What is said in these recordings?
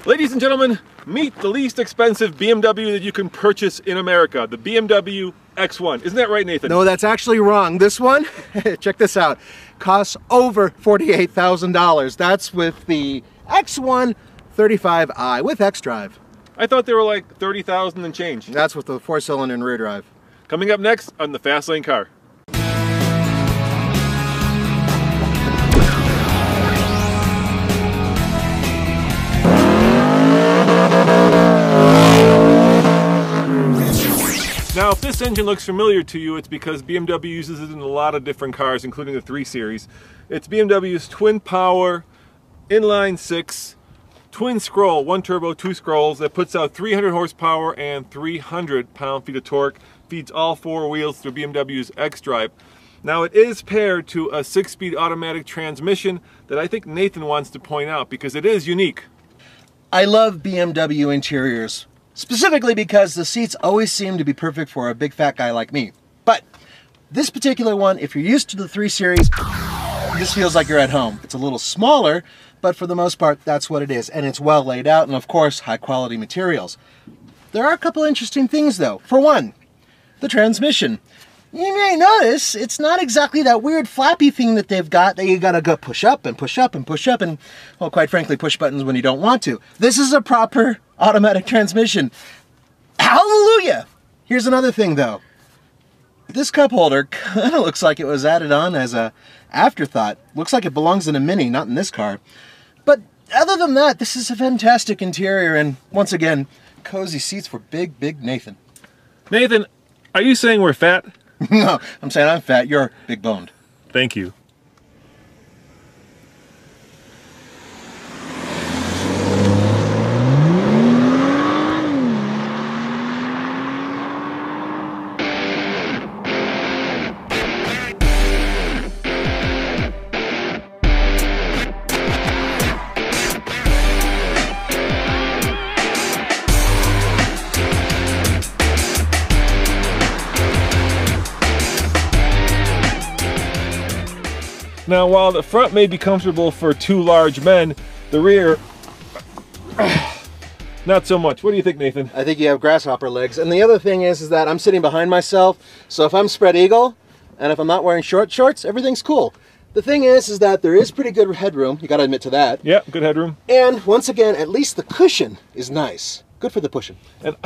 Ladies and gentlemen, meet the least expensive BMW that you can purchase in America, the BMW X1. Isn't that right, Nathan? No, that's actually wrong. This one, check this out, costs over $48,000. That's with the X1 35i with xDrive. I thought they were like 30,000 and change. That's with the 4-cylinder and rear drive. Coming up next on the Fast Lane Car. Now, if this engine looks familiar to you, it's because BMW uses it in a lot of different cars, including the 3 Series. It's BMW's twin power, inline 6, twin scroll, 1 turbo, 2 scrolls, that puts out 300 horsepower and 300 pound-feet of torque, feeds all 4 wheels through BMW's xDrive. Now, it is paired to a 6-speed automatic transmission that I think Nathan wants to point out because it is unique. I love BMW interiors. Specifically because the seats always seem to be perfect for a big fat guy like me. But this particular one, if you're used to the 3 Series, this feels like you're at home. It's a little smaller, but for the most part, that's what it is. And it's well laid out and, of course, high quality materials. There are a couple interesting things, though. For one, the transmission. You may notice it's not exactly that weird flappy thing that they've got that you gotta go push up and push up and push up and, well, quite frankly, push buttons when you don't want to. This is a proper automatic transmission. Hallelujah! Here's another thing, though. This cup holder kind of looks like it was added on as a afterthought. Looks like it belongs in a Mini, not in this car. But other than that, this is a fantastic interior and, once again, cozy seats for big, big Nathan. Nathan, are you saying we're fat? No, I'm saying I'm fat. You're big boned. Thank you. Now, while the front may be comfortable for 2 large men, the rear, not so much. What do you think, Nathan? I think you have grasshopper legs. And the other thing is that I'm sitting behind myself, so if I'm spread eagle, and if I'm not wearing shorts, everything's cool. The thing is that there is pretty good headroom. You gotta admit to that. Yeah, good headroom. And once again, at least the cushion is nice. Good for the pushing. And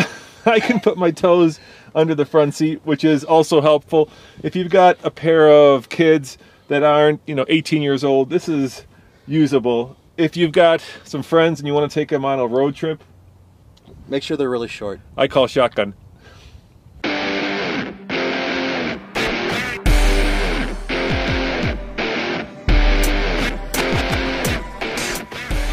I can put my toes under the front seat, which is also helpful. If you've got a pair of kids that aren't, 18 years old, this is usable. If you've got some friends and you want to take them on a road trip, make sure they're really short. I call shotgun.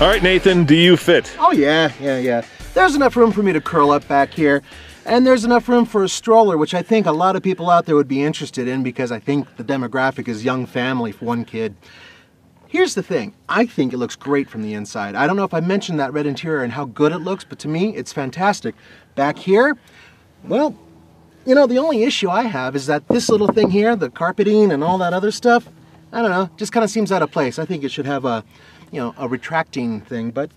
All right, Nathan, do you fit? Oh yeah. There's enough room for me to curl up back here. And there's enough room for a stroller, which I think a lot of people out there would be interested in because I think the demographic is young family for 1 kid. Here's the thing. I think it looks great from the inside. I don't know if I mentioned that red interior and how good it looks, but to me, it's fantastic. Back here, well, the only issue I have is that this little thing here, the carpeting and all that other stuff, I don't know, just kind of seems out of place. I think it should have a, a retracting thing, but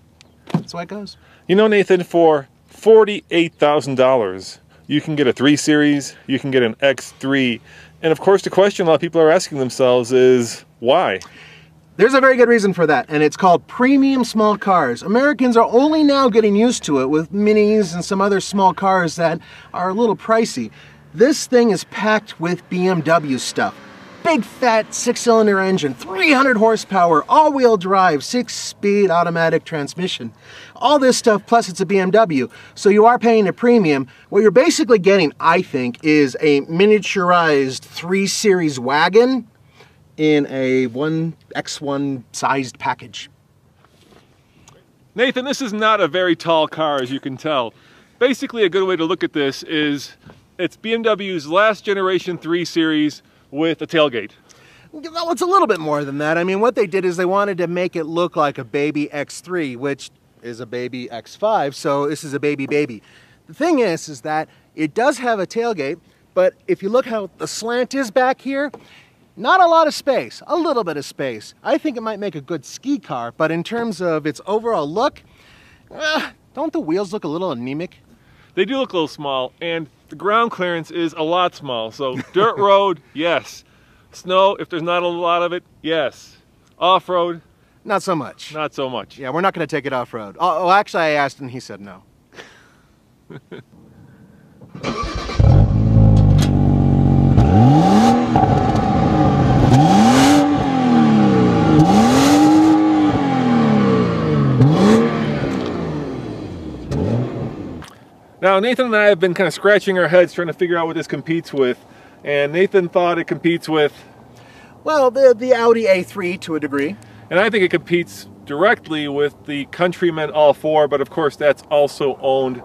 that's the way it goes. Nathan, for $48,000, you can get a 3 Series, you can get an X3, and of course the question a lot of people are asking themselves is, why? There's a very good reason for that, and it's called premium small cars. Americans are only now getting used to it with Minis and some other small cars that are a little pricey. This thing is packed with BMW stuff. Big fat 6-cylinder engine, 300 horsepower, all-wheel drive, 6-speed automatic transmission. All this stuff, plus it's a BMW, so you are paying a premium. What you're basically getting, I think, is a miniaturized 3 Series wagon in a X1 sized package. Nathan, this is not a very tall car, as you can tell. Basically, a good way to look at this is it's BMW's last generation 3 Series with a tailgate. Well, it's a little bit more than that. I mean, what they did is they wanted to make it look like a baby X3, which is a baby X5, so this is a baby. The thing is that it does have a tailgate, but if you look how the slant is back here, not a lot of space, a little bit of space. I think it might make a good ski car, but in terms of its overall look, Don't the wheels look a little anemic? They do look a little small, and the ground clearance is a lot small. So dirt road, yes. Snow, if there's not a lot of it, yes. Off-road, not so much. Not so much. Yeah, we're not going to take it off-road. Oh, actually, I asked and he said no. Now, Nathan and I have been kind of scratching our heads trying to figure out what this competes with. And Nathan thought it competes with... well, the Audi A3 to a degree. And I think it competes directly with the Countryman All4, but of course that's also owned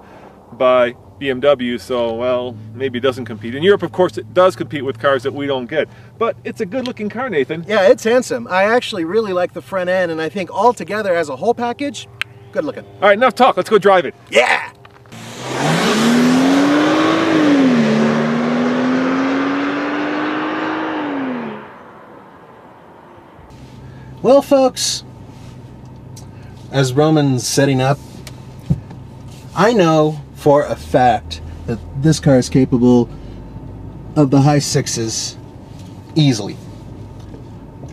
by BMW, so, well, maybe it doesn't compete. In Europe, of course, it does compete with cars that we don't get. But it's a good-looking car, Nathan. Yeah, it's handsome. I actually really like the front end, and I think altogether as a whole package, good looking. All right, enough talk. Let's go drive it. Yeah! Well, folks, as Roman's setting up, I know for a fact that this car is capable of the high sixes easily.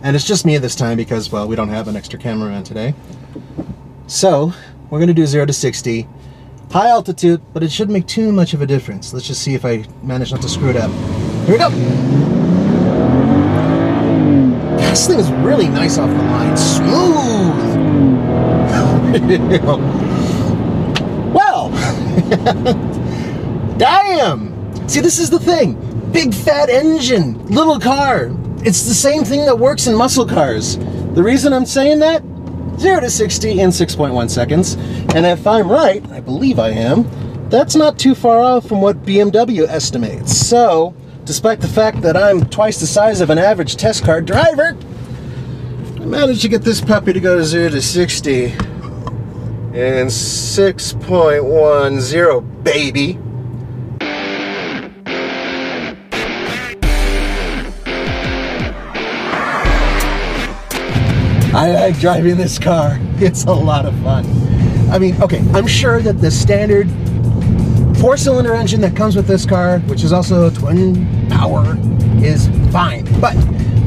And it's just me this time because, well, we don't have an extra cameraman today. So, we're going to do 0 to 60. High altitude, but it shouldn't make too much of a difference. Let's just see if I manage not to screw it up. Here we go! This thing is really nice off the line. Smooth! Well! Damn! See, this is the thing. Big fat engine, little car. It's the same thing that works in muscle cars. The reason I'm saying that? 0 to 60 in 6.1 seconds. And if I'm right, I believe I am, that's not too far off from what BMW estimates. So, despite the fact that I'm twice the size of an average test car driver, I managed to get this puppy to go to 0 to 60 in 6.10, baby. I like driving this car. It's a lot of fun. I mean, okay, I'm sure that the standard 4-cylinder engine that comes with this car, which is also twin power, is fine. But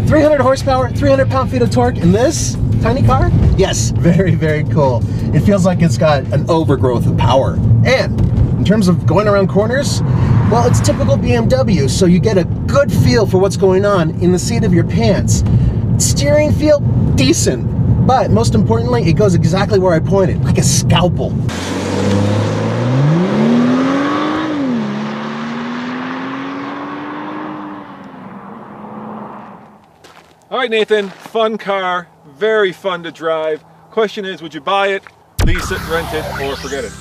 300 horsepower, 300 pound-feet of torque in this tiny car? Yes, very, very cool. It feels like it's got an overgrowth of power. And in terms of going around corners, well, it's typical BMW, so you get a good feel for what's going on in the seat of your pants. Steering feel, decent. But most importantly, it goes exactly where I pointed, like a scalpel. All right, Nathan, fun car, very fun to drive. Question is, would you buy it, lease it, rent it, or forget it?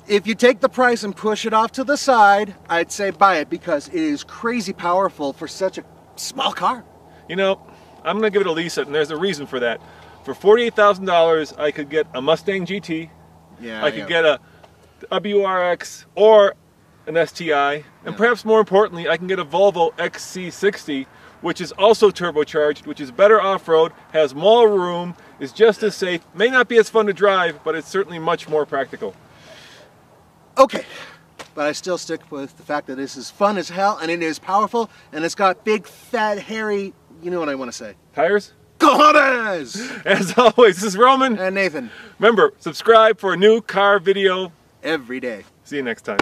If you take the price and push it off to the side, I'd say buy it because it is crazy powerful for such a small car. You know, I'm gonna give it a lease it, and there's a reason for that. For $48,000, I could get a Mustang GT, I could get a WRX or an STI, and perhaps more importantly, I can get a Volvo XC60, which is also turbocharged, which is better off-road, has more room, is just as safe, may not be as fun to drive, but it's certainly much more practical. Okay, but I still stick with the fact that this is fun as hell, and it is powerful, and it's got big, fat, hairy, you know what I want to say. Tires? Cojones! As always, this is Roman. And Nathan. Remember, subscribe for a new car video every day. See you next time.